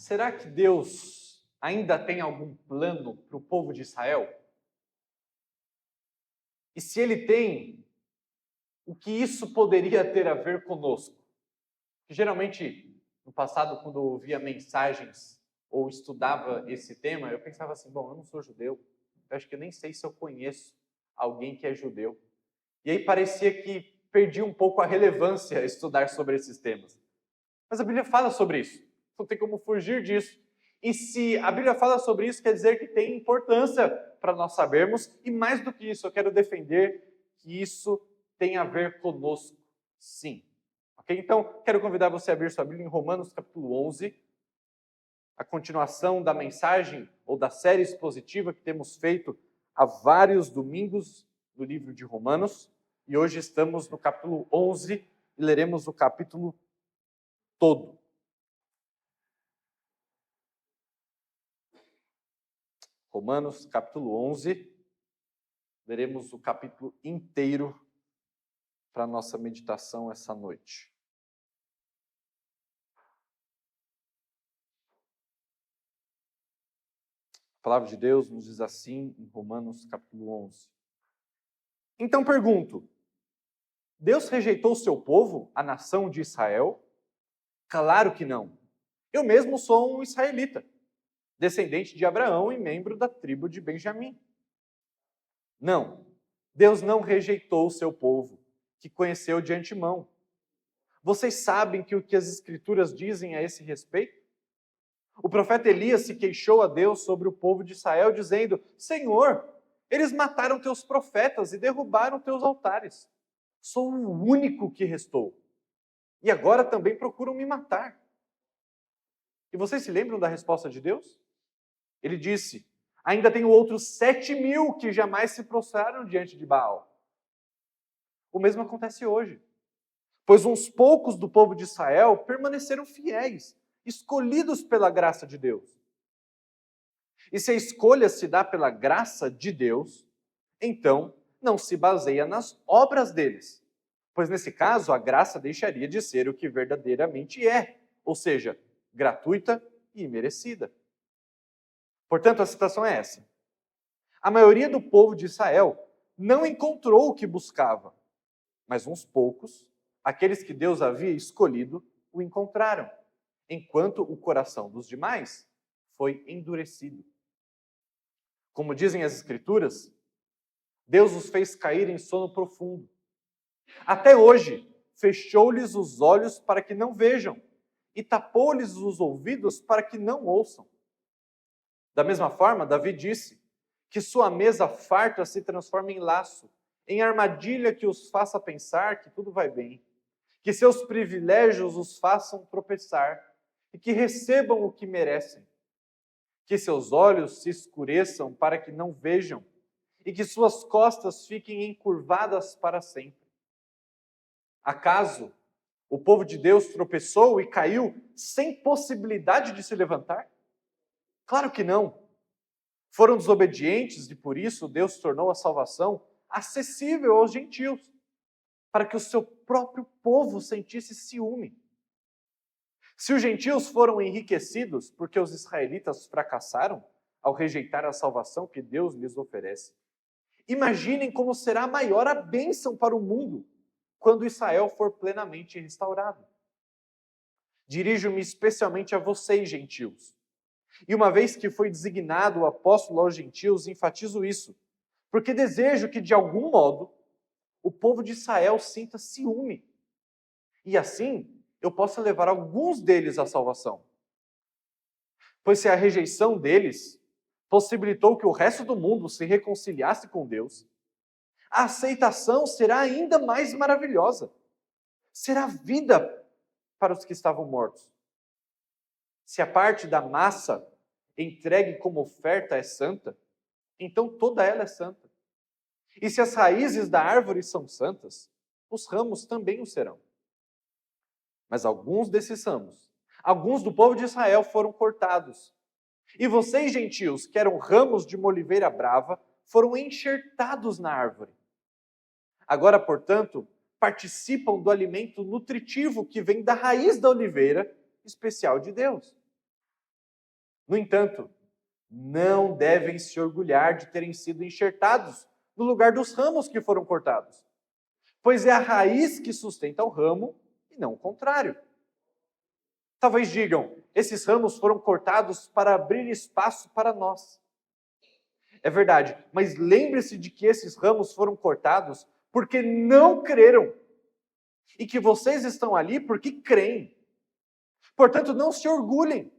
Será que Deus ainda tem algum plano para o povo de Israel? E se ele tem, o que isso poderia ter a ver conosco? Porque, geralmente, no passado, quando eu ouvia mensagens ou estudava esse tema, eu pensava assim, bom, eu não sou judeu, eu acho que eu nem sei se eu conheço alguém que é judeu. E aí parecia que perdia um pouco a relevância estudar sobre esses temas. Mas a Bíblia fala sobre isso, não tem como fugir disso. E se a Bíblia fala sobre isso, quer dizer que tem importância para nós sabermos, e mais do que isso, eu quero defender que isso tem a ver conosco, sim. Ok? Então, quero convidar você a abrir sua Bíblia em Romanos capítulo 11, a continuação da mensagem ou da série expositiva que temos feito há vários domingos no livro de Romanos, e hoje estamos no capítulo 11 e leremos o capítulo todo. Romanos capítulo 11, leremos o capítulo inteiro para a nossa meditação essa noite. A palavra de Deus nos diz assim em Romanos capítulo 11. Então pergunto, Deus rejeitou o seu povo, a nação de Israel? Claro que não. Eu mesmo sou um israelita, descendente de Abraão e membro da tribo de Benjamim. Não, Deus não rejeitou o seu povo, que conheceu de antemão. Vocês sabem que o que as Escrituras dizem a esse respeito? O profeta Elias se queixou a Deus sobre o povo de Israel, dizendo, Senhor, eles mataram teus profetas e derrubaram teus altares. Sou o único que restou. E agora também procuram me matar. E vocês se lembram da resposta de Deus? Ele disse, ainda tenho outros 7.000 que jamais se prostraram diante de Baal. O mesmo acontece hoje. Pois uns poucos do povo de Israel permaneceram fiéis, escolhidos pela graça de Deus. E se a escolha se dá pela graça de Deus, então não se baseia nas obras deles. Pois nesse caso, a graça deixaria de ser o que verdadeiramente é, ou seja, gratuita e imerecida. Portanto, a citação é essa. A maioria do povo de Israel não encontrou o que buscava, mas uns poucos, aqueles que Deus havia escolhido, o encontraram, enquanto o coração dos demais foi endurecido. Como dizem as Escrituras, Deus os fez cair em sono profundo. Até hoje, fechou-lhes os olhos para que não vejam e tapou-lhes os ouvidos para que não ouçam. Da mesma forma, Davi disse que sua mesa farta se transforma em laço, em armadilha que os faça pensar que tudo vai bem, que seus privilégios os façam tropeçar e que recebam o que merecem, que seus olhos se escureçam para que não vejam e que suas costas fiquem encurvadas para sempre. Acaso o povo de Deus tropeçou e caiu sem possibilidade de se levantar? Claro que não. Foram desobedientes e por isso Deus tornou a salvação acessível aos gentios, para que o seu próprio povo sentisse ciúme. Se os gentios foram enriquecidos porque os israelitas fracassaram ao rejeitar a salvação que Deus lhes oferece, imaginem como será maior a bênção para o mundo quando Israel for plenamente restaurado. Dirijo-me especialmente a vocês, gentios. E uma vez que foi designado o apóstolo aos gentios, enfatizo isso, porque desejo que, de algum modo, o povo de Israel sinta ciúme. E assim, eu possa levar alguns deles à salvação. Pois se a rejeição deles possibilitou que o resto do mundo se reconciliasse com Deus, a aceitação será ainda mais maravilhosa. Será vida para os que estavam mortos. Se a parte da massa entregue como oferta é santa, então toda ela é santa. E se as raízes da árvore são santas, os ramos também o serão. Mas alguns desses ramos, alguns do povo de Israel foram cortados. E vocês, gentios, que eram ramos de uma oliveira brava, foram enxertados na árvore. Agora, portanto, participam do alimento nutritivo que vem da raiz da oliveira, especial de Deus. No entanto, não devem se orgulhar de terem sido enxertados no lugar dos ramos que foram cortados, pois é a raiz que sustenta o ramo e não o contrário. Talvez digam, esses ramos foram cortados para abrir espaço para nós. É verdade, mas lembre-se de que esses ramos foram cortados porque não creram. E que vocês estão ali porque creem. Portanto, não se orgulhem,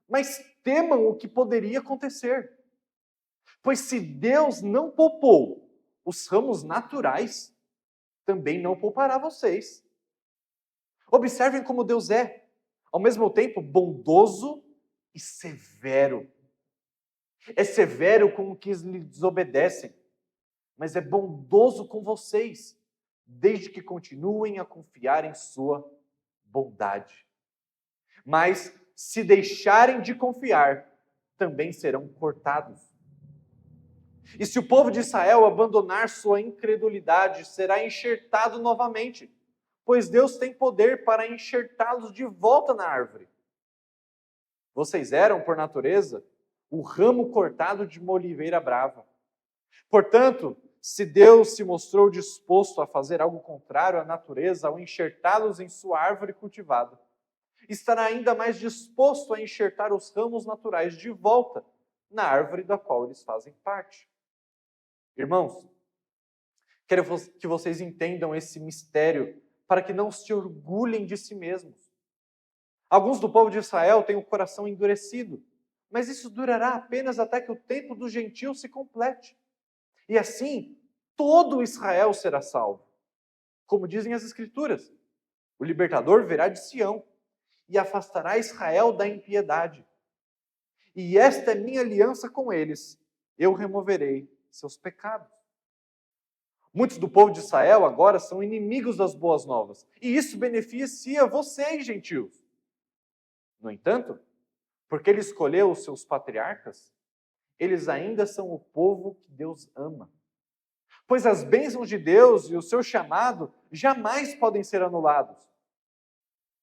mas temam o que poderia acontecer. Pois se Deus não poupou os ramos naturais, também não poupará vocês. Observem como Deus é, ao mesmo tempo bondoso e severo. É severo com os que lhe desobedecem, mas é bondoso com vocês, desde que continuem a confiar em sua bondade. Mas, se deixarem de confiar, também serão cortados. E se o povo de Israel abandonar sua incredulidade, será enxertado novamente, pois Deus tem poder para enxertá-los de volta na árvore. Vocês eram, por natureza, o ramo cortado de uma oliveira brava. Portanto, se Deus se mostrou disposto a fazer algo contrário à natureza ao enxertá-los em sua árvore cultivada, estará ainda mais disposto a enxertar os ramos naturais de volta na árvore da qual eles fazem parte. Irmãos, quero que vocês entendam esse mistério para que não se orgulhem de si mesmos. Alguns do povo de Israel têm o coração endurecido, mas isso durará apenas até que o tempo do gentio se complete. E assim, todo Israel será salvo. Como dizem as Escrituras, o libertador virá de Sião e afastará Israel da impiedade. E esta é minha aliança com eles, eu removerei seus pecados. Muitos do povo de Israel agora são inimigos das boas novas, e isso beneficia vocês, gentios. No entanto, porque ele escolheu os seus patriarcas, eles ainda são o povo que Deus ama. Pois as bênçãos de Deus e o seu chamado jamais podem ser anulados.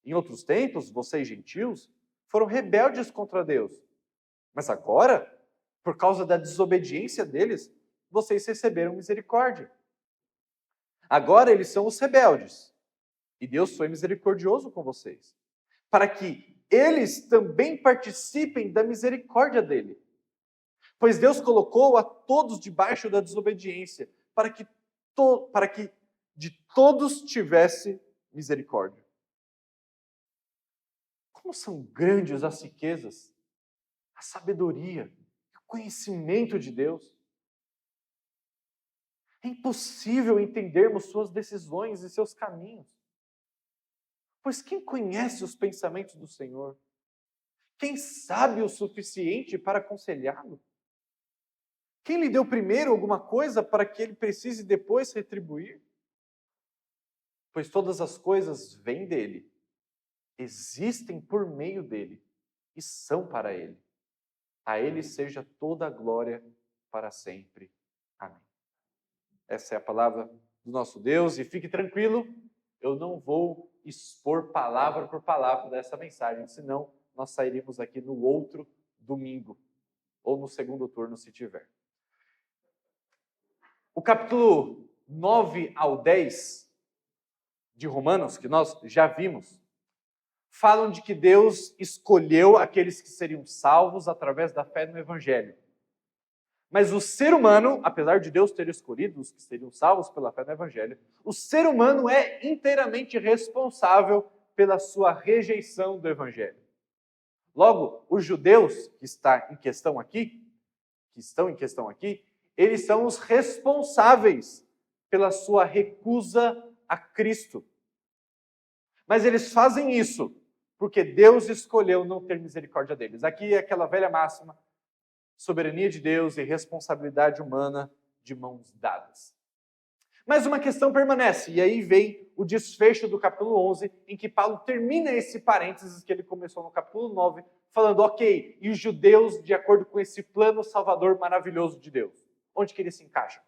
Em outros tempos, vocês gentios foram rebeldes contra Deus. Mas agora, por causa da desobediência deles, vocês receberam misericórdia. Agora eles são os rebeldes. E Deus foi misericordioso com vocês, para que eles também participem da misericórdia dele. Pois Deus colocou a todos debaixo da desobediência, para que de todos tivesse misericórdia. Como são grandes as riquezas, a sabedoria, o conhecimento de Deus. É impossível entendermos suas decisões e seus caminhos. Pois quem conhece os pensamentos do Senhor? Quem sabe o suficiente para aconselhá-lo? Quem lhe deu primeiro alguma coisa para que ele precise depois retribuir? Pois todas as coisas vêm dele, existem por meio dele e são para ele. A ele seja toda a glória para sempre. Amém. Essa é a palavra do nosso Deus e fique tranquilo, eu não vou expor palavra por palavra dessa mensagem, senão nós sairíamos aqui no outro domingo, ou no segundo turno, se tiver. O capítulo 9 ao 10 de Romanos, que nós já vimos, falam de que Deus escolheu aqueles que seriam salvos através da fé no Evangelho. Mas o ser humano, apesar de Deus ter escolhido os que seriam salvos pela fé no Evangelho, o ser humano é inteiramente responsável pela sua rejeição do Evangelho. Logo, os judeus que estão em questão aqui, eles são os responsáveis pela sua recusa a Cristo. Mas eles fazem isso porque Deus escolheu não ter misericórdia deles. Aqui é aquela velha máxima, soberania de Deus e responsabilidade humana de mãos dadas. Mas uma questão permanece, e aí vem o desfecho do capítulo 11, em que Paulo termina esse parênteses que ele começou no capítulo 9, falando, ok, e os judeus, de acordo com esse plano salvador maravilhoso de Deus, onde que eles se encaixam?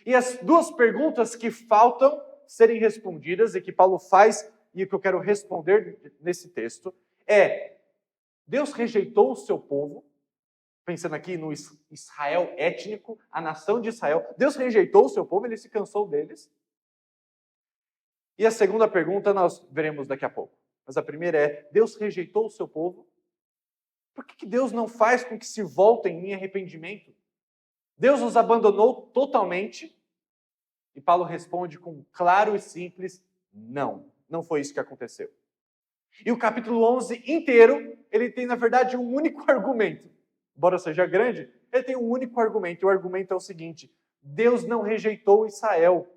E as duas perguntas que faltam serem respondidas, e que Paulo faz, e que eu quero responder nesse texto, é, Deus rejeitou o seu povo, pensando aqui no Israel étnico, a nação de Israel. Deus rejeitou o seu povo, ele se cansou deles. E a segunda pergunta nós veremos daqui a pouco. Mas a primeira é, Deus rejeitou o seu povo? Por que Deus não faz com que se voltem em arrependimento? Deus os abandonou totalmente? E Paulo responde com claro e simples, não. Não foi isso que aconteceu. E o capítulo 11 inteiro, ele tem, na verdade, um único argumento. Embora seja grande, ele tem um único argumento. E o argumento é o seguinte, Deus não rejeitou Israel,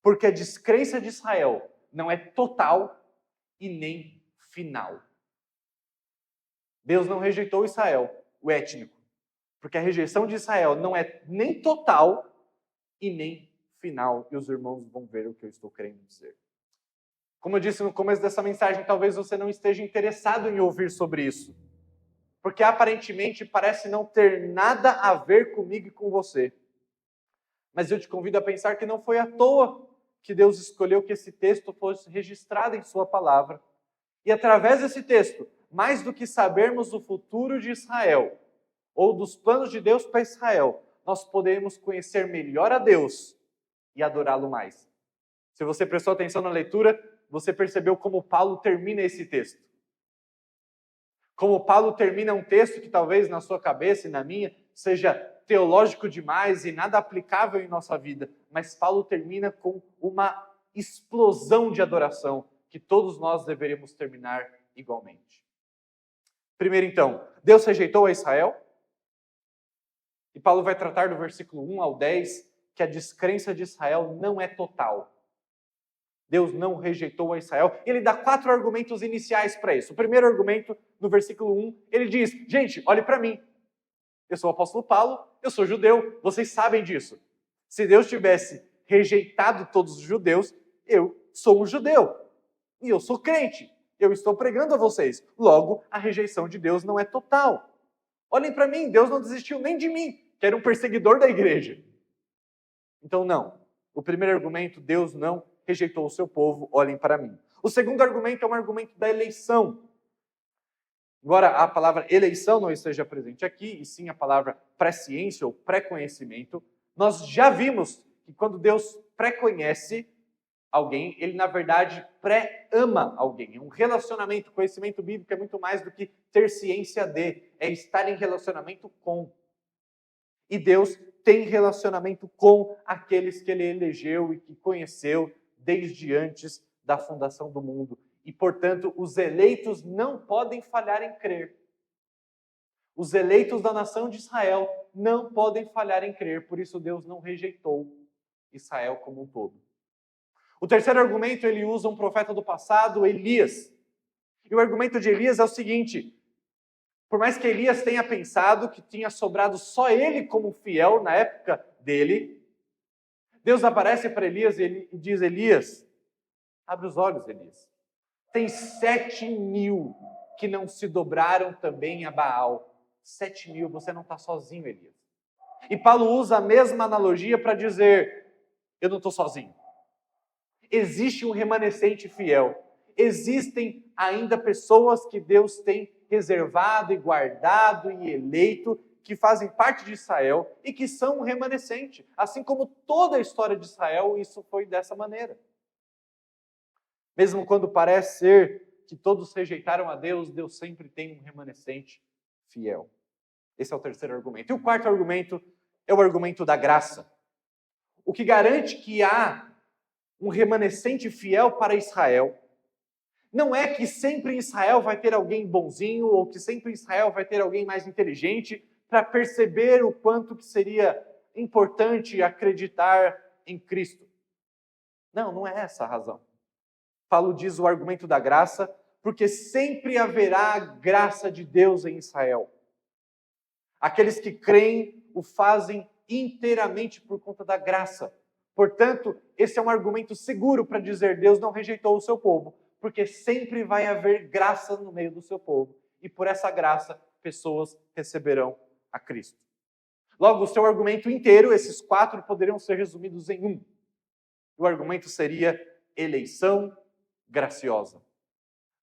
porque a descrença de Israel não é total e nem final. Deus não rejeitou Israel, o étnico, porque a rejeição de Israel não é nem total e nem final. E os irmãos vão ver o que eu estou querendo dizer. Como eu disse no começo dessa mensagem, talvez você não esteja interessado em ouvir sobre isso, porque aparentemente parece não ter nada a ver comigo e com você. Mas eu te convido a pensar que não foi à toa que Deus escolheu que esse texto fosse registrado em sua palavra. E através desse texto, mais do que sabermos o futuro de Israel, ou dos planos de Deus para Israel, nós podemos conhecer melhor a Deus e adorá-lo mais. Se você prestou atenção na leitura, você percebeu como Paulo termina esse texto. Como Paulo termina um texto que talvez na sua cabeça e na minha seja teológico demais e nada aplicável em nossa vida, mas Paulo termina com uma explosão de adoração que todos nós deveríamos terminar igualmente. Primeiro então, Deus rejeitou a Israel, e Paulo vai tratar do versículo 1 ao 10 que a descrença de Israel não é total. Deus não rejeitou a Israel. Ele dá 4 argumentos iniciais para isso. O primeiro argumento, no versículo 1, ele diz, gente, olhe para mim. Eu sou o apóstolo Paulo, eu sou judeu, vocês sabem disso. Se Deus tivesse rejeitado todos os judeus, eu sou um judeu. E eu sou crente. Eu estou pregando a vocês. Logo, a rejeição de Deus não é total. Olhem para mim, Deus não desistiu nem de mim, que era um perseguidor da igreja. Então, não. O primeiro argumento, Deus não rejeitou o seu povo, olhem para mim. O segundo argumento é um argumento da eleição. Embora a palavra eleição não esteja presente aqui, e sim a palavra presciência ou pré-conhecimento, nós já vimos que quando Deus pré-conhece alguém, ele na verdade pré-ama alguém. É um relacionamento, conhecimento bíblico é muito mais do que ter ciência de, é estar em relacionamento com. E Deus tem relacionamento com aqueles que ele elegeu e que conheceu desde antes da fundação do mundo. E, portanto, os eleitos não podem falhar em crer. Os eleitos da nação de Israel não podem falhar em crer, por isso Deus não rejeitou Israel como um todo. O terceiro argumento, ele usa um profeta do passado, Elias. E o argumento de Elias é o seguinte, por mais que Elias tenha pensado que tinha sobrado só ele como fiel na época dele, Deus aparece para Elias e diz, Elias, abre os olhos, Elias. Tem 7.000 que não se dobraram também a Baal. 7.000, você não está sozinho, Elias. E Paulo usa a mesma analogia para dizer, eu não estou sozinho. Existe um remanescente fiel. Existem ainda pessoas que Deus tem reservado e guardado e eleito, que fazem parte de Israel e que são um remanescente. Assim como toda a história de Israel, isso foi dessa maneira. Mesmo quando parece ser que todos rejeitaram a Deus, Deus sempre tem um remanescente fiel. Esse é o terceiro argumento. E o quarto argumento é o argumento da graça. O que garante que há um remanescente fiel para Israel não é que sempre em Israel vai ter alguém bonzinho ou que sempre em Israel vai ter alguém mais inteligente para perceber o quanto que seria importante acreditar em Cristo. Não, não é essa a razão. Paulo diz o argumento da graça, porque sempre haverá a graça de Deus em Israel. Aqueles que creem o fazem inteiramente por conta da graça. Portanto, esse é um argumento seguro para dizer Deus não rejeitou o seu povo, porque sempre vai haver graça no meio do seu povo. E por essa graça, pessoas receberão a Cristo. Logo, o seu argumento inteiro, esses 4 poderiam ser resumidos em um. O argumento seria eleição graciosa.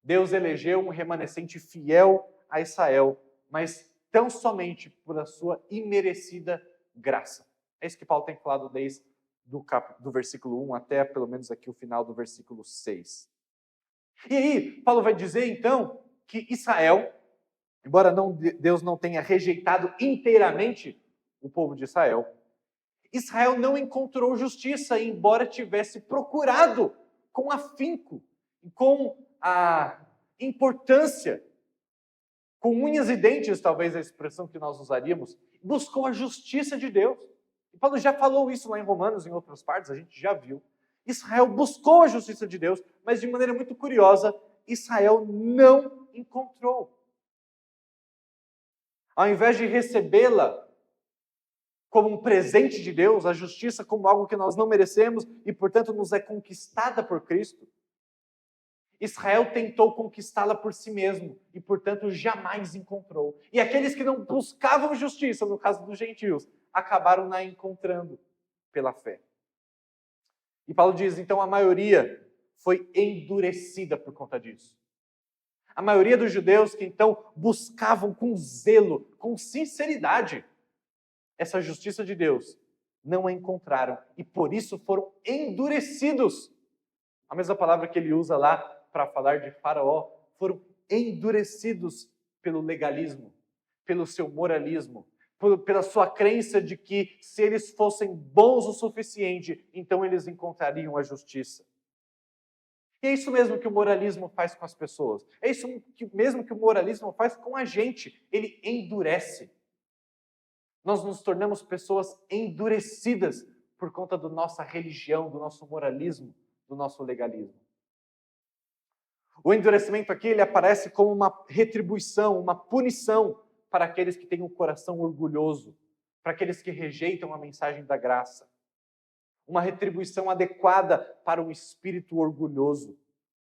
Deus elegeu um remanescente fiel a Israel, mas tão somente por a sua imerecida graça. É isso que Paulo tem falado desde do versículo 1 até pelo menos aqui o final do versículo 6. E aí, Paulo vai dizer então que Israel, embora Deus não tenha rejeitado inteiramente o povo de Israel, Israel não encontrou justiça, embora tivesse procurado com afinco, com a importância, com unhas e dentes, talvez a expressão que nós usaríamos, buscou a justiça de Deus. E Paulo já falou isso lá em Romanos, em outras partes, a gente já viu. Israel buscou a justiça de Deus, mas de maneira muito curiosa, Israel não encontrou. Ao invés de recebê-la como um presente de Deus, a justiça como algo que nós não merecemos e, portanto, nos é conquistada por Cristo, Israel tentou conquistá-la por si mesmo e, portanto, jamais encontrou. E aqueles que não buscavam justiça, no caso dos gentios, acabaram na encontrando pela fé. E Paulo diz, então, a maioria foi endurecida por conta disso. A maioria dos judeus que, então, buscavam com zelo, com sinceridade, essa justiça de Deus, não a encontraram e, por isso, foram endurecidos. A mesma palavra que ele usa lá para falar de Faraó, foram endurecidos pelo legalismo, pelo seu moralismo, pela sua crença de que se eles fossem bons o suficiente, então eles encontrariam a justiça. E é isso mesmo que o moralismo faz com as pessoas. É isso mesmo que o moralismo faz com a gente. Ele endurece. Nós nos tornamos pessoas endurecidas por conta da nossa religião, do nosso moralismo, do nosso legalismo. O endurecimento aqui, ele aparece como uma retribuição, uma punição para aqueles que têm um coração orgulhoso, para aqueles que rejeitam a mensagem da graça. Uma retribuição adequada para um espírito orgulhoso.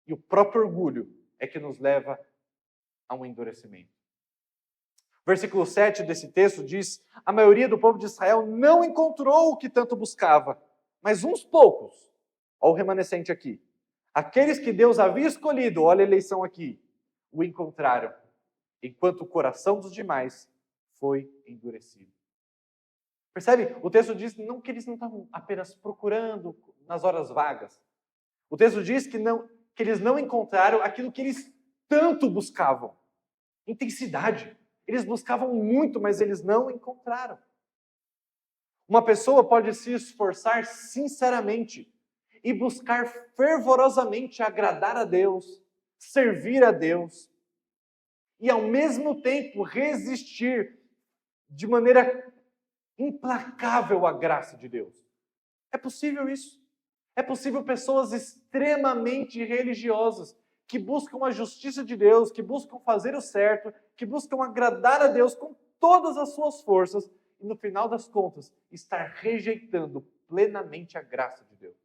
E o próprio orgulho é que nos leva a um endurecimento. Versículo 7 desse texto diz: a maioria do povo de Israel não encontrou o que tanto buscava, mas uns poucos, olha o remanescente aqui, aqueles que Deus havia escolhido, olha a eleição aqui, o encontraram, enquanto o coração dos demais foi endurecido. Percebe? O texto diz não que eles não estavam apenas procurando nas horas vagas. O texto diz que eles não encontraram aquilo que eles tanto buscavam. Intensidade. Eles buscavam muito, mas eles não encontraram. Uma pessoa pode se esforçar sinceramente e buscar fervorosamente agradar a Deus, servir a Deus, e ao mesmo tempo resistir de maneira implacável à graça de Deus. É possível isso. É possível pessoas extremamente religiosas que buscam a justiça de Deus, que buscam fazer o certo, que buscam agradar a Deus com todas as suas forças e, no final das contas, estar rejeitando plenamente a graça de Deus.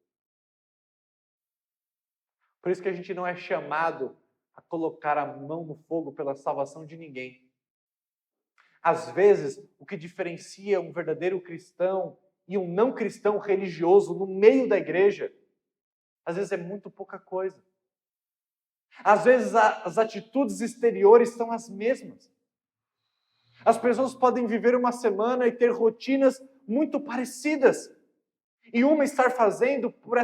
Por isso que a gente não é chamado a colocar a mão no fogo pela salvação de ninguém. Às vezes, o que diferencia um verdadeiro cristão e um não cristão religioso no meio da igreja, às vezes é muito pouca coisa. Às vezes as atitudes exteriores são as mesmas. As pessoas podem viver uma semana e ter rotinas muito parecidas. E uma estar fazendo por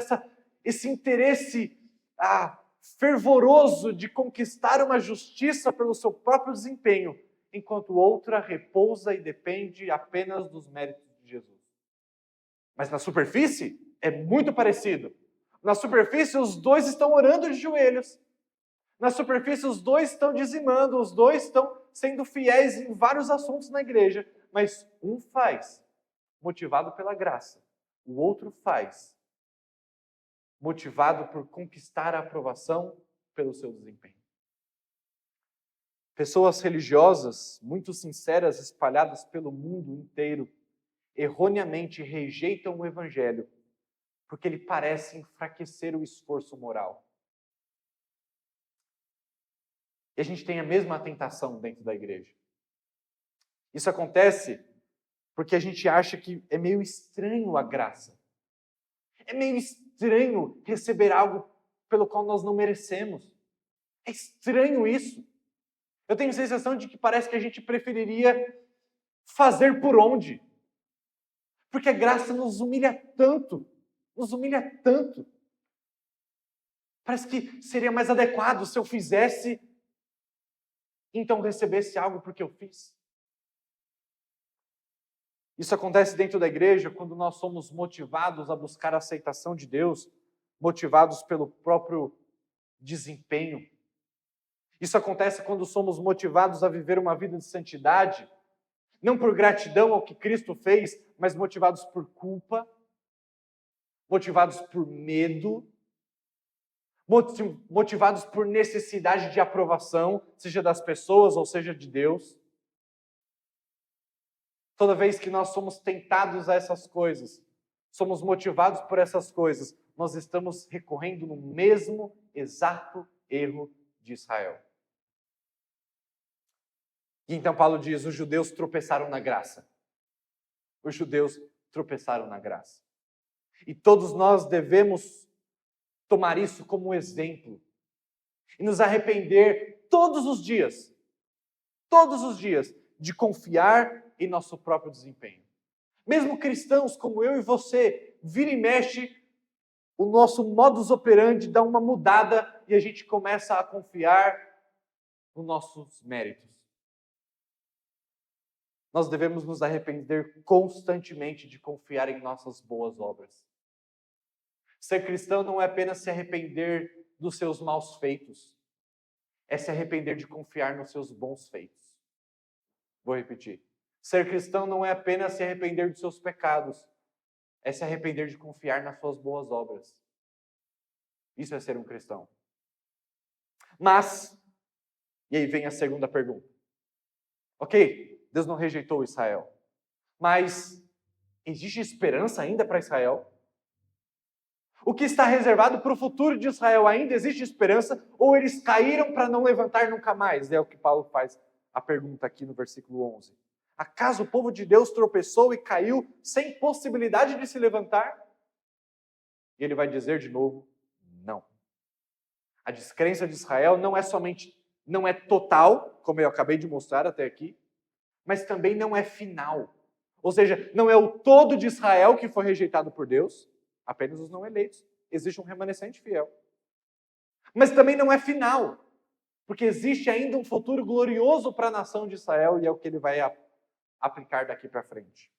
esse interesse fervoroso de conquistar uma justiça pelo seu próprio desempenho, enquanto outra repousa e depende apenas dos méritos de Jesus. Mas na superfície é muito parecido. Na superfície os dois estão orando de joelhos. Na superfície, os dois estão dizimando, os dois estão sendo fiéis em vários assuntos na igreja, mas um faz motivado pela graça, o outro faz motivado por conquistar a aprovação pelo seu desempenho. Pessoas religiosas, muito sinceras, espalhadas pelo mundo inteiro, erroneamente rejeitam o evangelho, porque ele parece enfraquecer o esforço moral. E a gente tem a mesma tentação dentro da igreja. Isso acontece porque a gente acha que é meio estranho a graça. É meio estranho receber algo pelo qual nós não merecemos. É estranho isso. Eu tenho a sensação de que parece que a gente preferiria fazer por onde. Porque a graça nos humilha tanto. Nos humilha tanto. Parece que seria mais adequado se eu fizesse, então recebesse algo porque eu fiz. Isso acontece dentro da igreja quando nós somos motivados a buscar a aceitação de Deus, motivados pelo próprio desempenho. Isso acontece quando somos motivados a viver uma vida de santidade, não por gratidão ao que Cristo fez, mas motivados por culpa, motivados por medo, motivados por necessidade de aprovação, seja das pessoas ou seja de Deus. Toda vez que nós somos tentados a essas coisas, somos motivados por essas coisas, nós estamos recorrendo no mesmo exato erro de Israel. E então Paulo diz, os judeus tropeçaram na graça. Os judeus tropeçaram na graça. E todos nós devemos tomar isso como exemplo e nos arrepender todos os dias, de confiar em nosso próprio desempenho. Mesmo cristãos como eu e você, vira e mexe, o nosso modus operandi dá uma mudada e a gente começa a confiar nos nossos méritos. Nós devemos nos arrepender constantemente de confiar em nossas boas obras. Ser cristão não é apenas se arrepender dos seus maus feitos, é se arrepender de confiar nos seus bons feitos. Vou repetir. Ser cristão não é apenas se arrepender dos seus pecados, é se arrepender de confiar nas suas boas obras. Isso é ser um cristão. Mas, e aí vem a segunda pergunta. Ok, Deus não rejeitou Israel, mas existe esperança ainda para Israel? O que está reservado para o futuro de Israel ainda existe esperança? Ou eles caíram para não levantar nunca mais? É o que Paulo faz a pergunta aqui no versículo 11. Acaso o povo de Deus tropeçou e caiu sem possibilidade de se levantar? E ele vai dizer de novo, não. A descrença de Israel não é total, como eu acabei de mostrar até aqui, mas também não é final. Ou seja, não é o todo de Israel que foi rejeitado por Deus, apenas os não eleitos. Existe um remanescente fiel. Mas também não é final, porque existe ainda um futuro glorioso para a nação de Israel e é o que ele vai aplicar daqui para frente.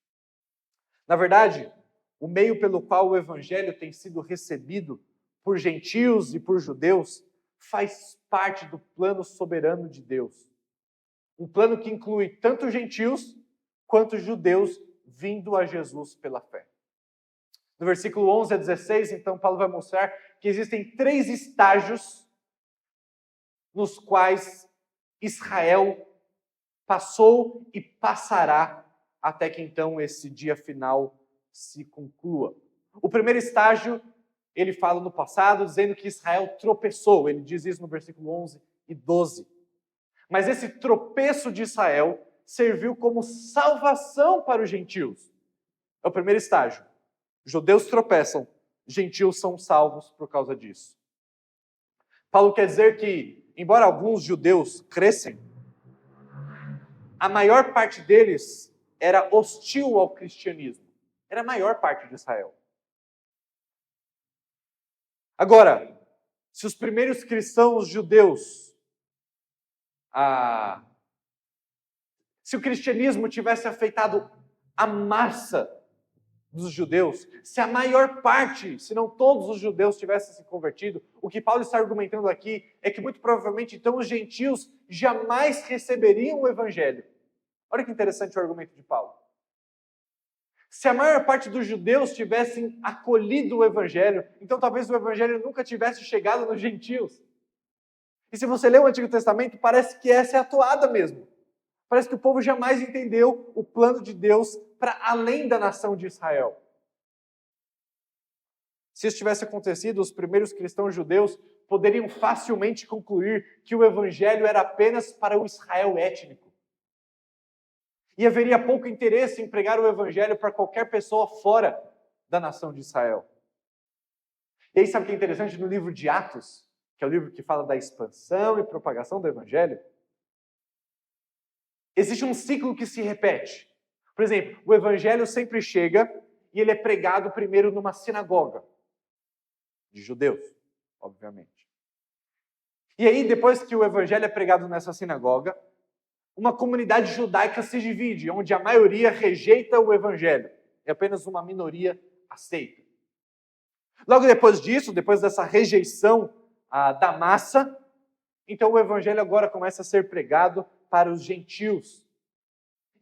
Na verdade, o meio pelo qual o evangelho tem sido recebido por gentios e por judeus faz parte do plano soberano de Deus. Um plano que inclui tanto gentios quanto judeus vindo a Jesus pela fé. No versículo 11 a 16, então, Paulo vai mostrar que existem 3 estágios nos quais Israel passou e passará até que, então, esse dia final se conclua. O primeiro estágio, ele fala no passado, dizendo que Israel tropeçou. Ele diz isso no versículo 11 e 12. Mas esse tropeço de Israel serviu como salvação para os gentios. É o primeiro estágio. Judeus tropeçam, gentios são salvos por causa disso. Paulo quer dizer que, embora alguns judeus crescem, a maior parte deles era hostil ao cristianismo. Era a maior parte de Israel. Agora, se os primeiros cristãos judeus, se o cristianismo tivesse afetado a massa dos judeus, se a maior parte, se não todos os judeus tivessem se convertido, o que Paulo está argumentando aqui é que muito provavelmente então os gentios jamais receberiam o evangelho. Olha que interessante o argumento de Paulo. Se a maior parte dos judeus tivessem acolhido o evangelho, então talvez o evangelho nunca tivesse chegado nos gentios. E se você lê o Antigo Testamento, parece que essa é a toada mesmo. Parece que o povo jamais entendeu o plano de Deus para além da nação de Israel. Se isso tivesse acontecido, os primeiros cristãos judeus poderiam facilmente concluir que o evangelho era apenas para o Israel étnico. E haveria pouco interesse em pregar o evangelho para qualquer pessoa fora da nação de Israel. E aí sabe o que é interessante no livro de Atos? que é o livro que fala da expansão e propagação do evangelho, existe um ciclo que se repete. Por exemplo, o evangelho sempre chega e ele é pregado primeiro numa sinagoga de judeus, obviamente. E aí, depois que o evangelho é pregado nessa sinagoga, uma comunidade judaica se divide, onde a maioria rejeita o evangelho e apenas uma minoria aceita. Logo depois disso, depois dessa rejeição da massa, então o evangelho agora começa a ser pregado para os gentios.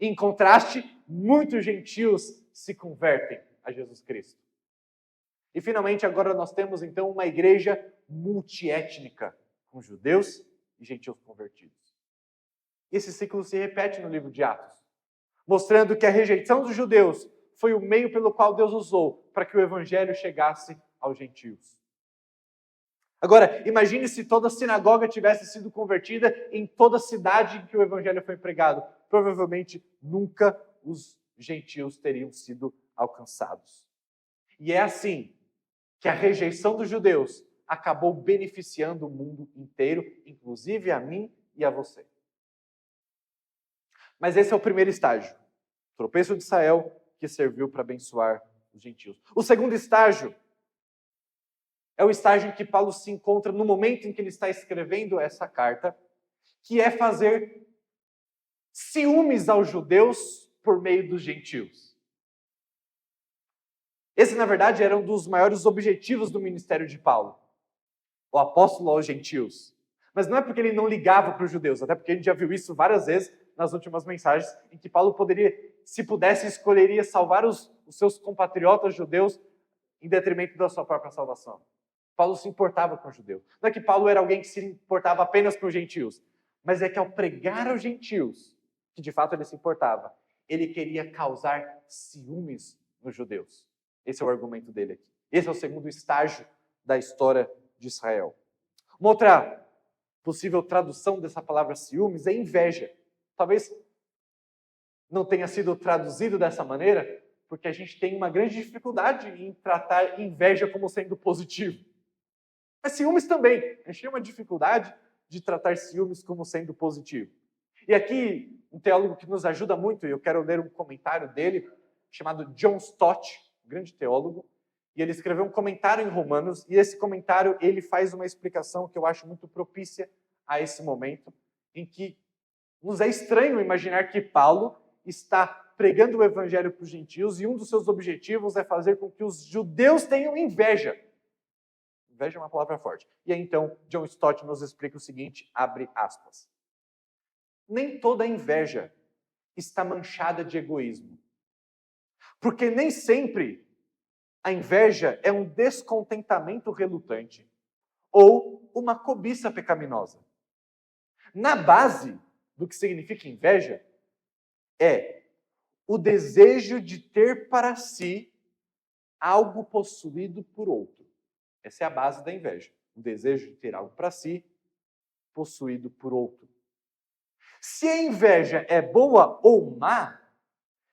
Em contraste, muitos gentios se convertem a Jesus Cristo. E finalmente agora nós temos então uma igreja multiétnica, com judeus e gentios convertidos. Esse ciclo se repete no livro de Atos, mostrando que a rejeição dos judeus foi o meio pelo qual Deus usou para que o evangelho chegasse aos gentios. Agora, imagine se toda a sinagoga tivesse sido convertida em toda a cidade em que o evangelho foi pregado. Provavelmente nunca os gentios teriam sido alcançados. E é assim que a rejeição dos judeus acabou beneficiando o mundo inteiro, inclusive a mim e a você. Mas esse é o primeiro estágio. O tropeço de Israel que serviu para abençoar os gentios. O segundo estágio é o estágio em que Paulo se encontra no momento em que ele está escrevendo essa carta, que é fazer ciúmes aos judeus por meio dos gentios. Esse, na verdade, era um dos maiores objetivos do ministério de Paulo, o apóstolo aos gentios. Mas não é porque ele não ligava para os judeus, até porque a gente já viu isso várias vezes nas últimas mensagens, em que Paulo poderia, se pudesse, escolheria salvar os seus compatriotas judeus em detrimento da sua própria salvação. Paulo se importava com os judeus. Não é que Paulo era alguém que se importava apenas com os gentios, mas é que ao pregar aos gentios, que de fato ele se importava, ele queria causar ciúmes nos judeus. Esse é o argumento dele aqui. Esse é o segundo estágio da história de Israel. Uma outra possível tradução dessa palavra ciúmes é inveja. Talvez não tenha sido traduzido dessa maneira, porque a gente tem uma grande dificuldade em tratar inveja como sendo positivo. Mas ciúmes também. A gente tem uma dificuldade de tratar ciúmes como sendo positivo. E aqui, um teólogo que nos ajuda muito, e eu quero ler um comentário dele, chamado John Stott, um grande teólogo, e ele escreveu um comentário em Romanos, e esse comentário ele faz uma explicação que eu acho muito propícia a esse momento, em que nos é estranho imaginar que Paulo está pregando o evangelho para os gentios, e um dos seus objetivos é fazer com que os judeus tenham inveja. Inveja é uma palavra forte. E aí, então, John Stott nos explica o seguinte, abre aspas. Nem toda inveja está manchada de egoísmo. Porque nem sempre a inveja é um descontentamento relutante ou uma cobiça pecaminosa. Na base do que significa inveja é o desejo de ter para si algo possuído por outro. Essa é a base da inveja. O desejo de ter algo para si, possuído por outro. Se a inveja é boa ou má,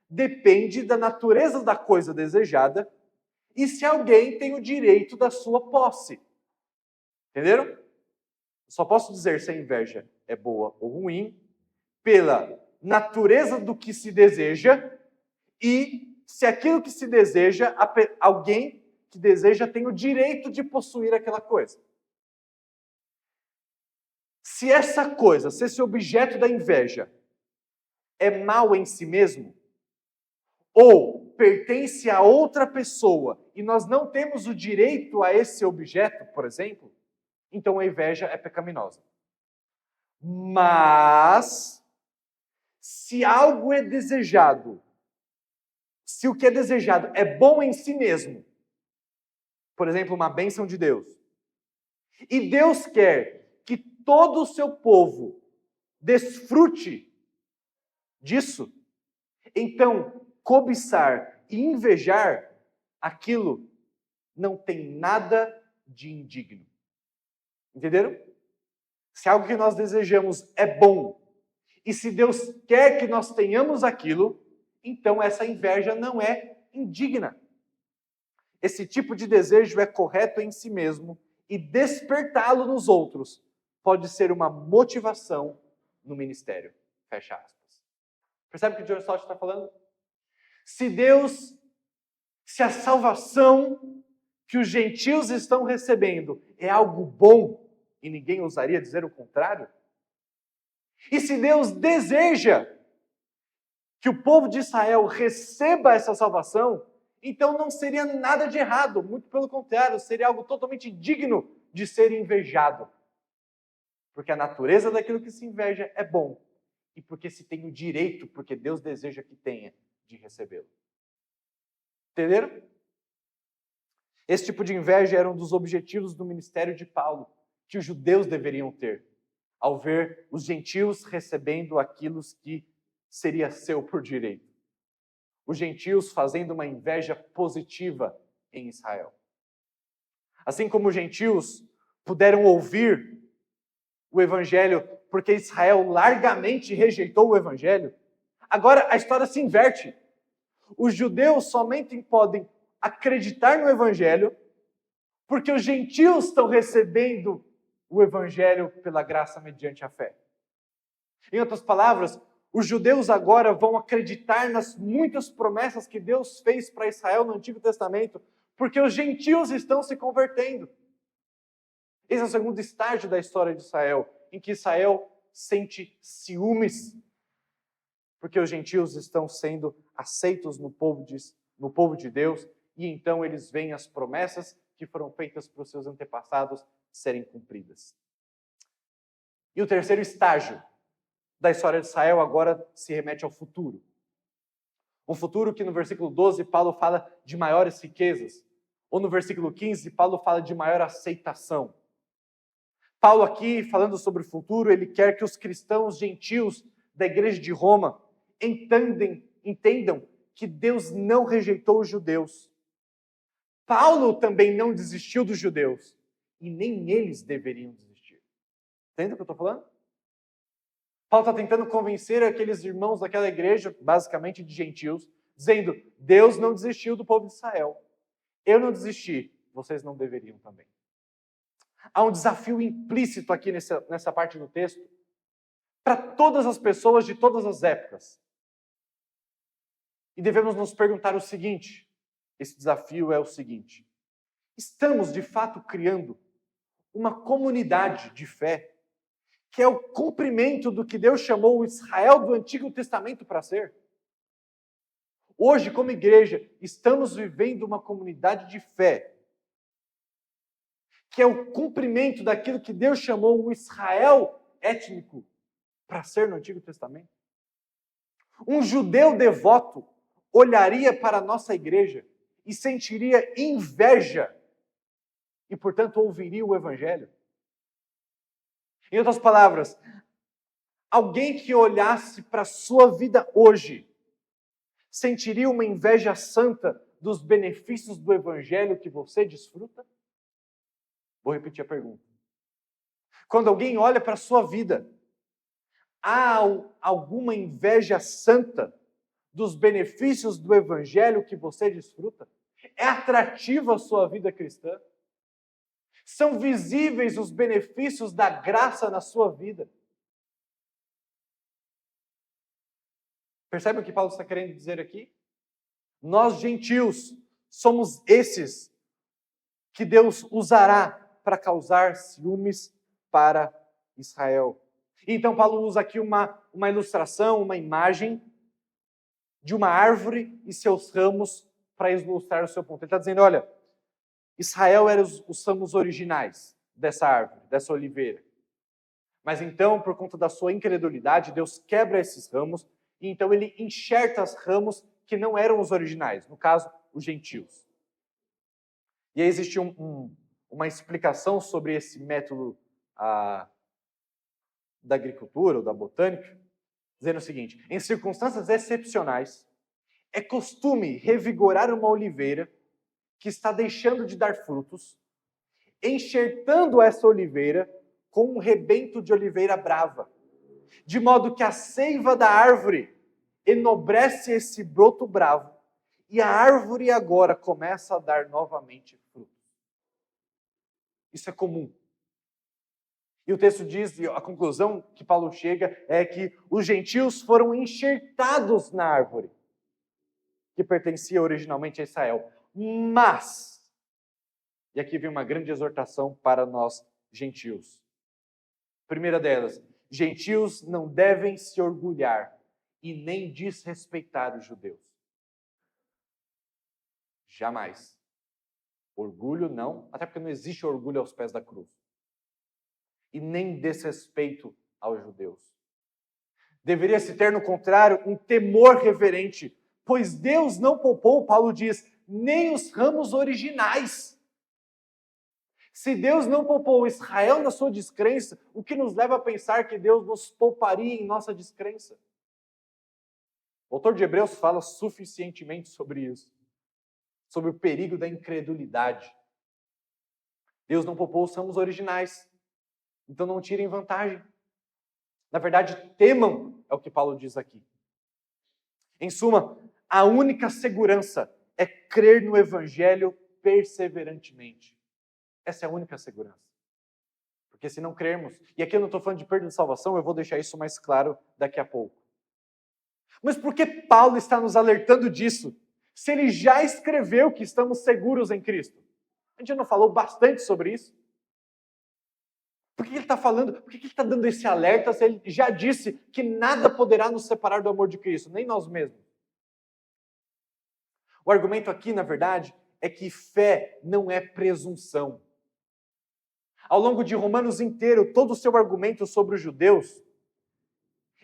depende da natureza da coisa desejada e se alguém tem o direito da sua posse. Entenderam? Eu só posso dizer se a inveja é boa ou ruim pela natureza do que se deseja e se aquilo que se deseja, alguém que deseja tem o direito de possuir aquela coisa. Se essa coisa, se esse objeto da inveja é mau em si mesmo, ou pertence a outra pessoa e nós não temos o direito a esse objeto, por exemplo, então a inveja é pecaminosa. Mas, se algo é desejado, se o que é desejado é bom em si mesmo, por exemplo, uma bênção de Deus, e Deus quer que todo o seu povo desfrute disso, então cobiçar e invejar aquilo não tem nada de indigno. Entenderam? Se algo que nós desejamos é bom, e se Deus quer que nós tenhamos aquilo, então essa inveja não é indigna. Esse tipo de desejo é correto em si mesmo e despertá-lo nos outros pode ser uma motivação no ministério. Fecha aspas. Percebe o que o John Stott está falando? Se a salvação que os gentios estão recebendo é algo bom, e ninguém ousaria dizer o contrário, e se Deus deseja que o povo de Israel receba essa salvação, então não seria nada de errado, muito pelo contrário, seria algo totalmente digno de ser invejado. Porque a natureza daquilo que se inveja é bom, e porque se tem o direito, porque Deus deseja que tenha, de recebê-lo. Entenderam? Esse tipo de inveja era um dos objetivos do ministério de Paulo, que os judeus deveriam ter, ao ver os gentios recebendo aquilo que seria seu por direito. Os gentios fazendo uma inveja positiva em Israel. Assim como os gentios puderam ouvir o evangelho porque Israel largamente rejeitou o evangelho, agora a história se inverte. Os judeus somente podem acreditar no evangelho porque os gentios estão recebendo o evangelho pela graça mediante a fé. Em outras palavras, os judeus agora vão acreditar nas muitas promessas que Deus fez para Israel no Antigo Testamento, porque os gentios estão se convertendo. Esse é o segundo estágio da história de Israel, em que Israel sente ciúmes, porque os gentios estão sendo aceitos no povo de Deus, e então eles veem as promessas que foram feitas para os seus antepassados serem cumpridas. E o terceiro estágio da história de Israel agora se remete ao futuro. Um futuro que no versículo 12 Paulo fala de maiores riquezas, ou no versículo 15 Paulo fala de maior aceitação. Paulo aqui, falando sobre o futuro, ele quer que os cristãos gentios da igreja de Roma entendam que Deus não rejeitou os judeus. Paulo também não desistiu dos judeus, e nem eles deveriam desistir. Entende o que eu estou falando? Paulo está tentando convencer aqueles irmãos daquela igreja, basicamente de gentios, dizendo, Deus não desistiu do povo de Israel. Eu não desisti, vocês não deveriam também. Há um desafio implícito aqui nessa parte do texto, para todas as pessoas de todas as épocas. E devemos nos perguntar o seguinte, esse desafio é o seguinte, estamos de fato criando uma comunidade de fé que é o cumprimento do que Deus chamou o Israel do Antigo Testamento para ser? Hoje, como igreja, estamos vivendo uma comunidade de fé que é o cumprimento daquilo que Deus chamou o Israel étnico para ser no Antigo Testamento? Um judeu devoto olharia para a nossa igreja e sentiria inveja e, portanto, ouviria o Evangelho? Em outras palavras, alguém que olhasse para a sua vida hoje sentiria uma inveja santa dos benefícios do Evangelho que você desfruta? Vou repetir a pergunta. Quando alguém olha para a sua vida, há alguma inveja santa dos benefícios do Evangelho que você desfruta? É atrativa a sua vida cristã? São visíveis os benefícios da graça na sua vida? Percebe o que Paulo está querendo dizer aqui? Nós, gentios, somos esses que Deus usará para causar ciúmes para Israel. Então Paulo usa aqui uma ilustração, uma imagem de uma árvore e seus ramos para ilustrar o seu ponto. Ele está dizendo, olha, Israel era os ramos originais dessa árvore, dessa oliveira. Mas então, por conta da sua incredulidade, Deus quebra esses ramos e então ele enxerta os ramos que não eram os originais, no caso, os gentios. E aí existe uma explicação sobre esse método da agricultura ou da botânica, dizendo o seguinte, em circunstâncias excepcionais, é costume revigorar uma oliveira que está deixando de dar frutos, enxertando essa oliveira com um rebento de oliveira brava, de modo que a seiva da árvore enobrece esse broto bravo, e a árvore agora começa a dar novamente frutos. Isso é comum. E o texto diz, e a conclusão que Paulo chega é que os gentios foram enxertados na árvore, que pertencia originalmente a Israel. Mas, e aqui vem uma grande exortação para nós gentios. Primeira delas, gentios não devem se orgulhar e nem desrespeitar os judeus. Jamais. Orgulho não, até porque não existe orgulho aos pés da cruz. E nem desrespeito aos judeus. Deveria se ter, no contrário, um temor reverente, pois Deus não poupou, Paulo diz, nem os ramos originais. Se Deus não poupou Israel na sua descrença, o que nos leva a pensar que Deus nos pouparia em nossa descrença? O autor de Hebreus fala suficientemente sobre isso, sobre o perigo da incredulidade. Deus não poupou os ramos originais, então não tirem vantagem. Na verdade, temam, é o que Paulo diz aqui. Em suma, a única segurança é crer no Evangelho perseverantemente. Essa é a única segurança. Porque se não crermos, e aqui eu não estou falando de perda de salvação, eu vou deixar isso mais claro daqui a pouco. Mas por que Paulo está nos alertando disso? Se ele já escreveu que estamos seguros em Cristo. A gente já não falou bastante sobre isso? Por que ele está falando? Por que ele está dando esse alerta se ele já disse que nada poderá nos separar do amor de Cristo, nem nós mesmos? O argumento aqui, na verdade, é que fé não é presunção. Ao longo de Romanos inteiro, todo o seu argumento sobre os judeus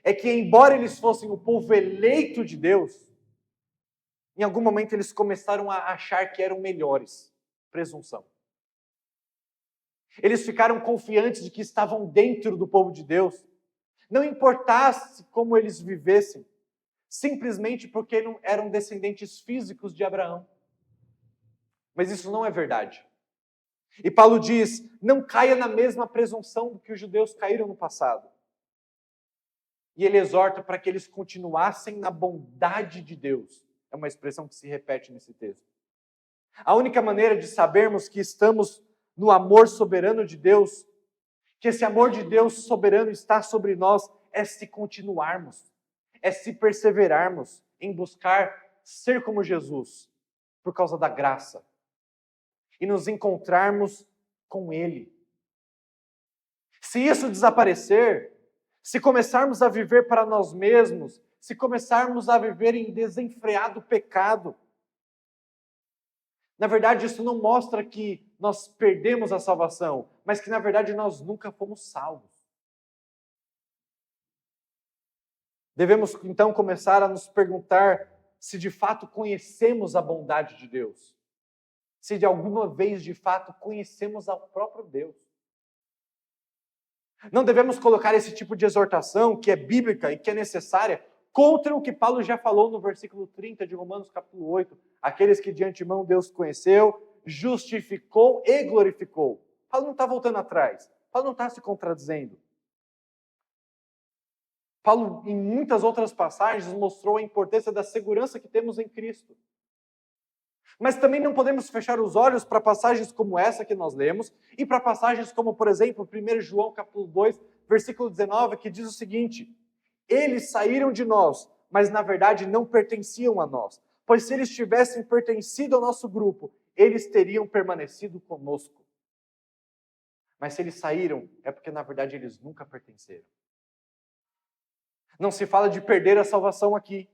é que, embora eles fossem o povo eleito de Deus, em algum momento eles começaram a achar que eram melhores. Presunção. Eles ficaram confiantes de que estavam dentro do povo de Deus. Não importasse como eles vivessem, simplesmente porque não eram descendentes físicos de Abraão. Mas isso não é verdade. E Paulo diz, não caia na mesma presunção do que os judeus caíram no passado. E ele exorta para que eles continuassem na bondade de Deus. É uma expressão que se repete nesse texto. A única maneira de sabermos que estamos no amor soberano de Deus, que esse amor de Deus soberano está sobre nós, é se continuarmos, é se perseverarmos em buscar ser como Jesus, por causa da graça, e nos encontrarmos com Ele. Se isso desaparecer, se começarmos a viver para nós mesmos, se começarmos a viver em desenfreado pecado, na verdade isso não mostra que nós perdemos a salvação, mas que na verdade nós nunca fomos salvos. Devemos então começar a nos perguntar se de fato conhecemos a bondade de Deus. Se de alguma vez de fato conhecemos ao próprio Deus. Não devemos colocar esse tipo de exortação, que é bíblica e que é necessária, contra o que Paulo já falou no versículo 30 de Romanos capítulo 8. Aqueles que de antemão Deus conheceu, justificou e glorificou. Paulo não está voltando atrás. Paulo não está se contradizendo. Paulo, em muitas outras passagens, mostrou a importância da segurança que temos em Cristo. Mas também não podemos fechar os olhos para passagens como essa que nós lemos e para passagens como, por exemplo, 1 João capítulo 2, versículo 19, que diz o seguinte: eles saíram de nós, mas na verdade não pertenciam a nós, pois se eles tivessem pertencido ao nosso grupo, eles teriam permanecido conosco. Mas se eles saíram, é porque na verdade eles nunca pertenceram. Não se fala de perder a salvação aqui,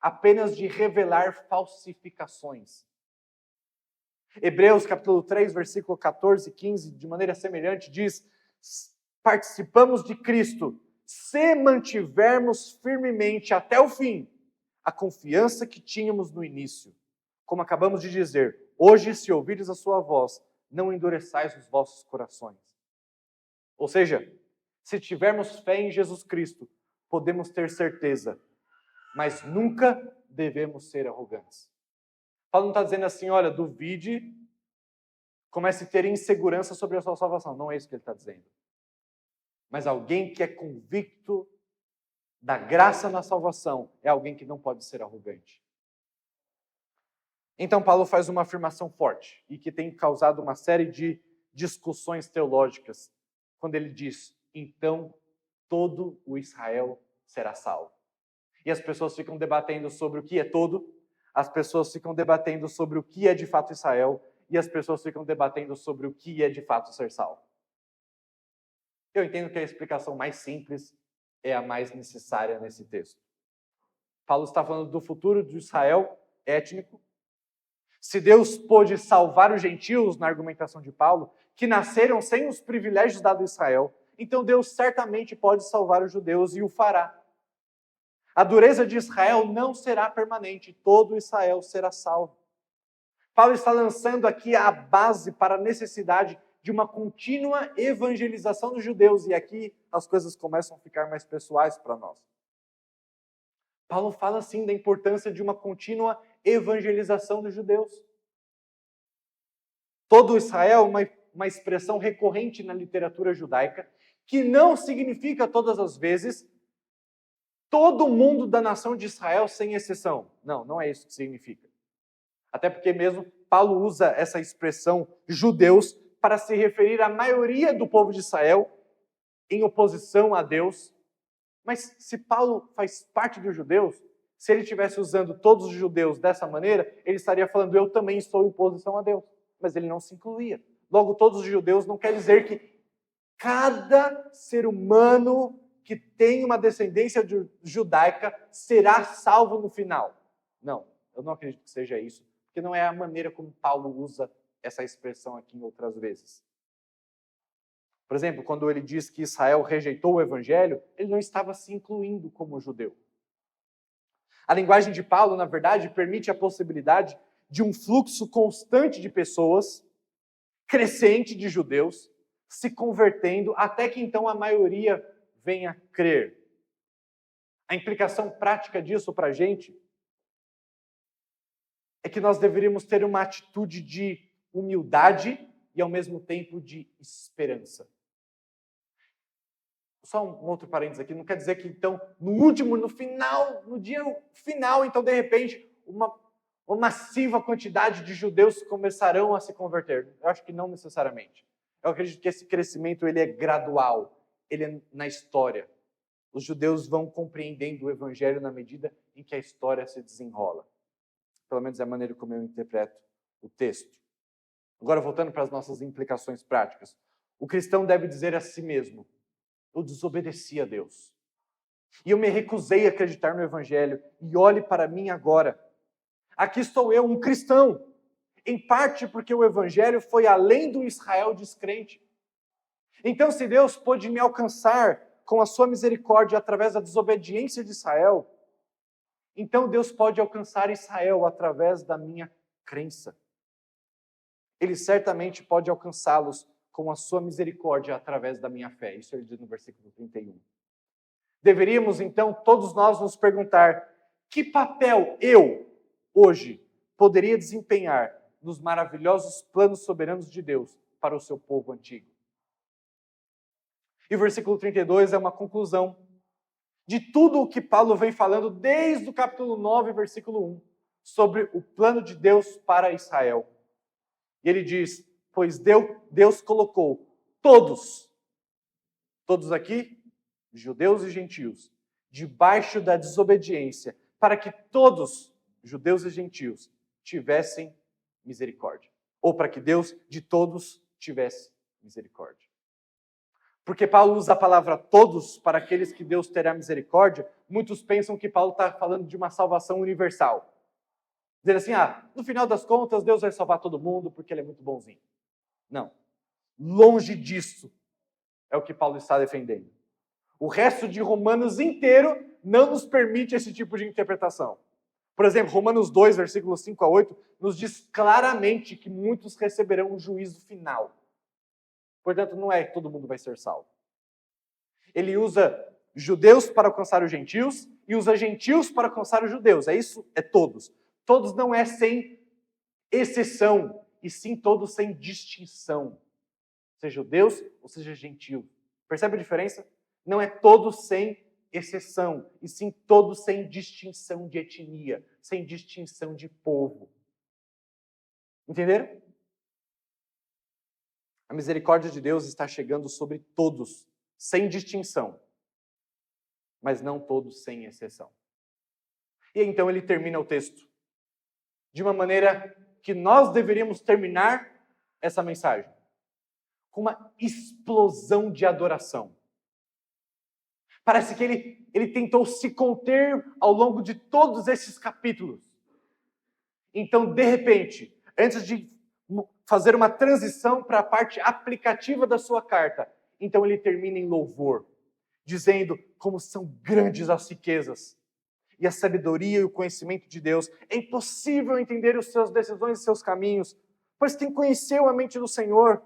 apenas de revelar falsificações. Hebreus capítulo 3, versículo 14 e 15, de maneira semelhante, diz: participamos de Cristo se mantivermos firmemente até o fim a confiança que tínhamos no início. Como acabamos de dizer, hoje, se ouvires a sua voz, não endureçais os vossos corações. Ou seja, se tivermos fé em Jesus Cristo, podemos ter certeza, mas nunca devemos ser arrogantes. Paulo não está dizendo assim, olha, duvide, comece a ter insegurança sobre a sua salvação. Não é isso que ele está dizendo. Mas alguém que é convicto da graça na salvação é alguém que não pode ser arrogante. Então Paulo faz uma afirmação forte e que tem causado uma série de discussões teológicas quando ele diz, então todo o Israel será salvo. E as pessoas ficam debatendo sobre o que é todo, as pessoas ficam debatendo sobre o que é de fato Israel, e as pessoas ficam debatendo sobre o que é de fato ser salvo. Eu entendo que a explicação mais simples é a mais necessária nesse texto. Paulo está falando do futuro de Israel étnico. Se Deus pôde salvar os gentios, na argumentação de Paulo, que nasceram sem os privilégios dados a Israel, então Deus certamente pode salvar os judeus e o fará. A dureza de Israel não será permanente, todo Israel será salvo. Paulo está lançando aqui a base para a necessidade de uma contínua evangelização dos judeus, e aqui as coisas começam a ficar mais pessoais para nós. Paulo fala, sim, da importância de uma contínua evangelização dos judeus. Todo Israel é uma expressão recorrente na literatura judaica, que não significa todas as vezes todo mundo da nação de Israel, sem exceção. Não, não é isso que significa. Até porque mesmo Paulo usa essa expressão judeus para se referir à maioria do povo de Israel em oposição a Deus. Mas se Paulo faz parte dos judeus, se ele estivesse usando todos os judeus dessa maneira, ele estaria falando, eu também estou em oposição a Deus. Mas ele não se incluía. Logo, todos os judeus não quer dizer que cada ser humano que tem uma descendência judaica será salvo no final. Não, eu não acredito que seja isso, porque não é a maneira como Paulo usa essa expressão aqui em outras vezes. Por exemplo, quando ele diz que Israel rejeitou o evangelho, ele não estava se incluindo como judeu. A linguagem de Paulo, na verdade, permite a possibilidade de um fluxo constante de pessoas, crescente de judeus, se convertendo, até que então a maioria venha a crer. A implicação prática disso para a gente é que nós deveríamos ter uma atitude de humildade e, ao mesmo tempo, de esperança. Só um outro parênteses aqui, não quer dizer que, então, no dia final, então, de repente, uma massiva quantidade de judeus começarão a se converter. Eu acho que não necessariamente. Eu acredito que esse crescimento ele é gradual, ele é na história. Os judeus vão compreendendo o evangelho na medida em que a história se desenrola. Pelo menos é a maneira como eu interpreto o texto. Agora, voltando para as nossas implicações práticas. O cristão deve dizer a si mesmo, eu desobedeci a Deus. E eu me recusei a acreditar no evangelho. E olhe para mim agora. Aqui estou eu, um cristão. Em parte porque o evangelho foi além do Israel descrente. Então, se Deus pôde me alcançar com a sua misericórdia através da desobediência de Israel, então Deus pode alcançar Israel através da minha crença. Ele certamente pode alcançá-los com a sua misericórdia através da minha fé. Isso ele diz no versículo 31. Deveríamos, então, todos nós nos perguntar, que papel eu, hoje, poderia desempenhar nos maravilhosos planos soberanos de Deus para o seu povo antigo? E o versículo 32 é uma conclusão de tudo o que Paulo vem falando desde o capítulo 9, versículo 1, sobre o plano de Deus para Israel. E ele diz, pois Deus colocou todos aqui, judeus e gentios, debaixo da desobediência, para que todos, judeus e gentios, tivessem misericórdia. Ou para que Deus de todos tivesse misericórdia. Porque Paulo usa a palavra todos para aqueles que Deus terá misericórdia, muitos pensam que Paulo está falando de uma salvação universal. Dizer assim, no final das contas, Deus vai salvar todo mundo porque ele é muito bonzinho. Não. Longe disso é o que Paulo está defendendo. O resto de Romanos inteiro não nos permite esse tipo de interpretação. Por exemplo, Romanos 2, versículos 5 a 8, nos diz claramente que muitos receberão um juízo final. Portanto, não é que todo mundo vai ser salvo. Ele usa judeus para alcançar os gentios e usa gentios para alcançar os judeus. É isso? É todos. Todos não é sem exceção, e sim todos sem distinção. Seja judeus ou seja gentio. Percebe a diferença? Não é todos sem exceção, e sim todos sem distinção de etnia, sem distinção de povo. Entenderam? A misericórdia de Deus está chegando sobre todos, sem distinção, mas não todos sem exceção. E então ele termina o texto de uma maneira que nós deveríamos terminar essa mensagem, com uma explosão de adoração. Parece que ele tentou se conter ao longo de todos esses capítulos. Então, de repente, antes de fazer uma transição para a parte aplicativa da sua carta, então ele termina em louvor, dizendo como são grandes as riquezas e a sabedoria e o conhecimento de Deus. É impossível entender as suas decisões e seus caminhos, pois quem conheceu a mente do Senhor?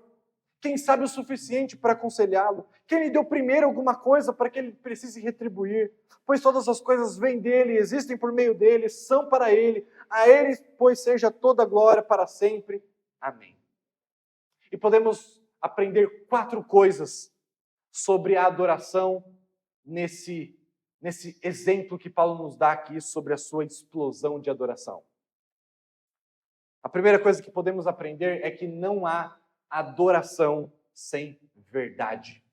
Quem sabe o suficiente para aconselhá-lo? Quem lhe deu primeiro alguma coisa para que ele precise retribuir? Pois todas as coisas vêm dele, existem por meio dele, são para ele. A ele, pois, seja toda a glória para sempre. Amém. E podemos aprender 4 coisas sobre a adoração nesse exemplo que Paulo nos dá aqui sobre a sua explosão de adoração. A primeira coisa que podemos aprender é que não há adoração sem verdade.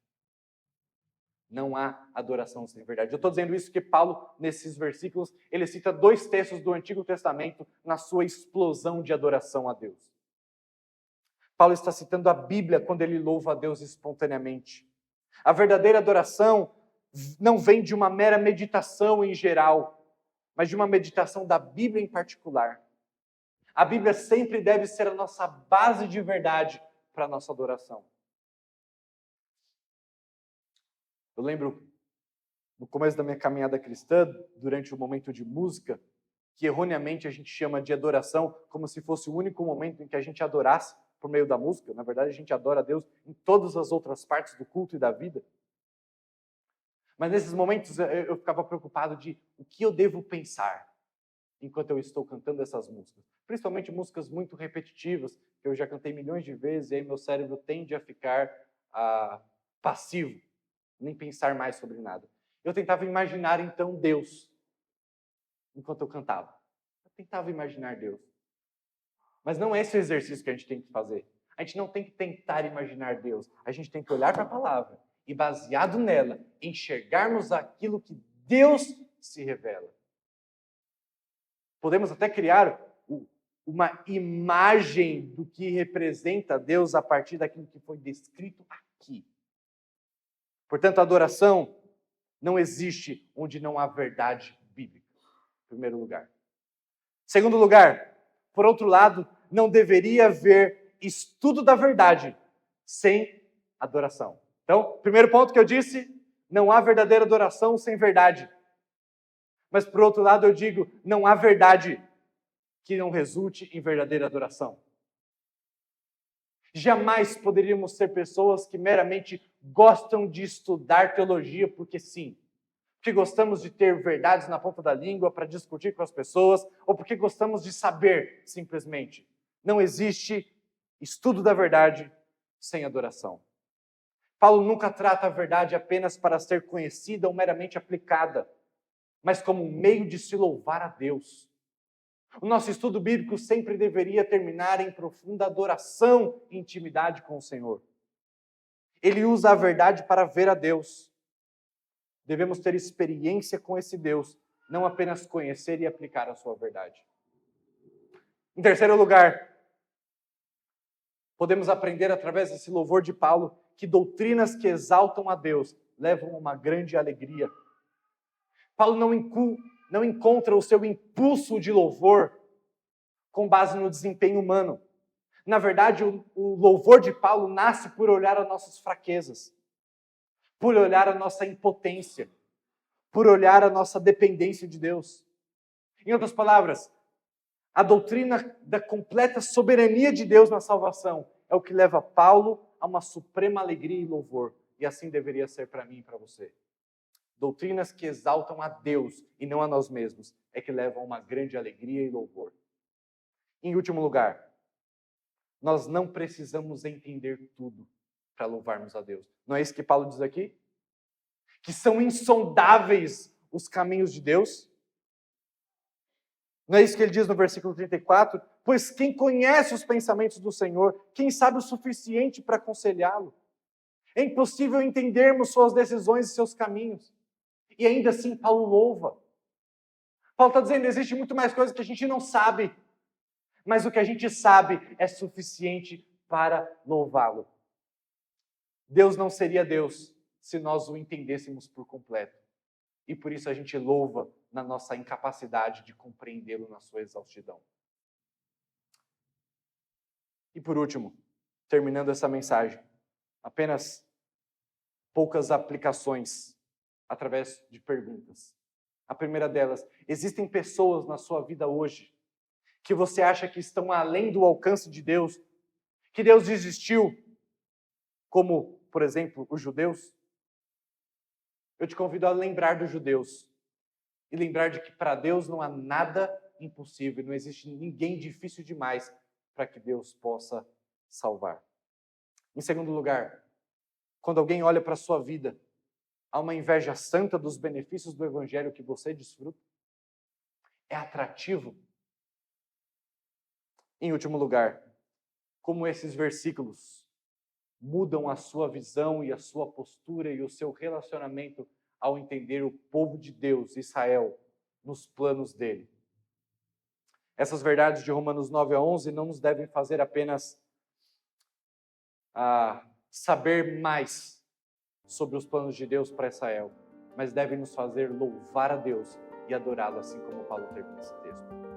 Não há adoração sem verdade. Eu estou dizendo isso porque Paulo, nesses versículos, ele cita 2 textos do Antigo Testamento na sua explosão de adoração a Deus. Paulo está citando a Bíblia quando ele louva a Deus espontaneamente. A verdadeira adoração não vem de uma mera meditação em geral, mas de uma meditação da Bíblia em particular. A Bíblia sempre deve ser a nossa base de verdade para a nossa adoração. Eu lembro, no começo da minha caminhada cristã, durante o momento de música, que erroneamente a gente chama de adoração como se fosse o único momento em que a gente adorasse por meio da música. Na verdade, a gente adora a Deus em todas as outras partes do culto e da vida. Mas nesses momentos eu ficava preocupado de o que eu devo pensar enquanto eu estou cantando essas músicas. Principalmente músicas muito repetitivas, que eu já cantei milhões de vezes, e aí meu cérebro tende a ficar passivo, nem pensar mais sobre nada. Eu tentava imaginar então Deus, enquanto eu cantava. Eu tentava imaginar Deus. Mas não é esse o exercício que a gente tem que fazer. A gente não tem que tentar imaginar Deus. A gente tem que olhar para a palavra e, baseado nela, enxergarmos aquilo que Deus se revela. Podemos até criar uma imagem do que representa Deus a partir daquilo que foi descrito aqui. Portanto, a adoração não existe onde não há verdade bíblica, em primeiro lugar. Segundo lugar, por outro lado, não deveria haver estudo da verdade sem adoração. Então, primeiro ponto que eu disse, não há verdadeira adoração sem verdade. Mas, por outro lado, eu digo, não há verdade que não resulte em verdadeira adoração. Jamais poderíamos ser pessoas que meramente gostam de estudar teologia porque sim. Porque gostamos de ter verdades na ponta da língua para discutir com as pessoas, ou porque gostamos de saber, simplesmente. Não existe estudo da verdade sem adoração. Paulo nunca trata a verdade apenas para ser conhecida ou meramente aplicada, mas como um meio de se louvar a Deus. O nosso estudo bíblico sempre deveria terminar em profunda adoração e intimidade com o Senhor. Ele usa a verdade para ver a Deus. Devemos ter experiência com esse Deus, não apenas conhecer e aplicar a sua verdade. Em terceiro lugar, podemos aprender através desse louvor de Paulo que doutrinas que exaltam a Deus levam a uma grande alegria. Paulo não encontra o seu impulso de louvor com base no desempenho humano. Na verdade, o louvor de Paulo nasce por olhar as nossas fraquezas, por olhar a nossa impotência, por olhar a nossa dependência de Deus. Em outras palavras, a doutrina da completa soberania de Deus na salvação é o que leva Paulo a uma suprema alegria e louvor. E assim deveria ser para mim e para você. Doutrinas que exaltam a Deus e não a nós mesmos é que levam a uma grande alegria e louvor. Em último lugar, nós não precisamos entender tudo para louvarmos a Deus. Não é isso que Paulo diz aqui? Que são insondáveis os caminhos de Deus? Não é isso que ele diz no versículo 34? pois quem conhece os pensamentos do Senhor, quem sabe o suficiente para aconselhá-lo? É impossível entendermos suas decisões e seus caminhos. E ainda assim, Paulo louva. Paulo está dizendo, existe muito mais coisas que a gente não sabe, mas o que a gente sabe é suficiente para louvá-lo. Deus não seria Deus se nós o entendêssemos por completo. E por isso a gente louva na nossa incapacidade de compreendê-lo na sua exaustidão. E por último, terminando essa mensagem, apenas poucas aplicações através de perguntas. A primeira delas, existem pessoas na sua vida hoje que você acha que estão além do alcance de Deus, que Deus desistiu, como, por exemplo, os judeus? Eu te convido a lembrar dos judeus e lembrar de que para Deus não há nada impossível, não existe ninguém difícil demais para que Deus possa salvar. Em segundo lugar, quando alguém olha para a sua vida, há uma inveja santa dos benefícios do Evangelho que você desfruta? É atrativo? Em último lugar, como esses versículos mudam a sua visão e a sua postura e o seu relacionamento ao entender o povo de Deus, Israel, nos planos dele. Essas verdades de Romanos 9 a 11 não nos devem fazer apenas saber mais sobre os planos de Deus para Israel, mas devem nos fazer louvar a Deus e adorá-lo, assim como Paulo termina esse texto.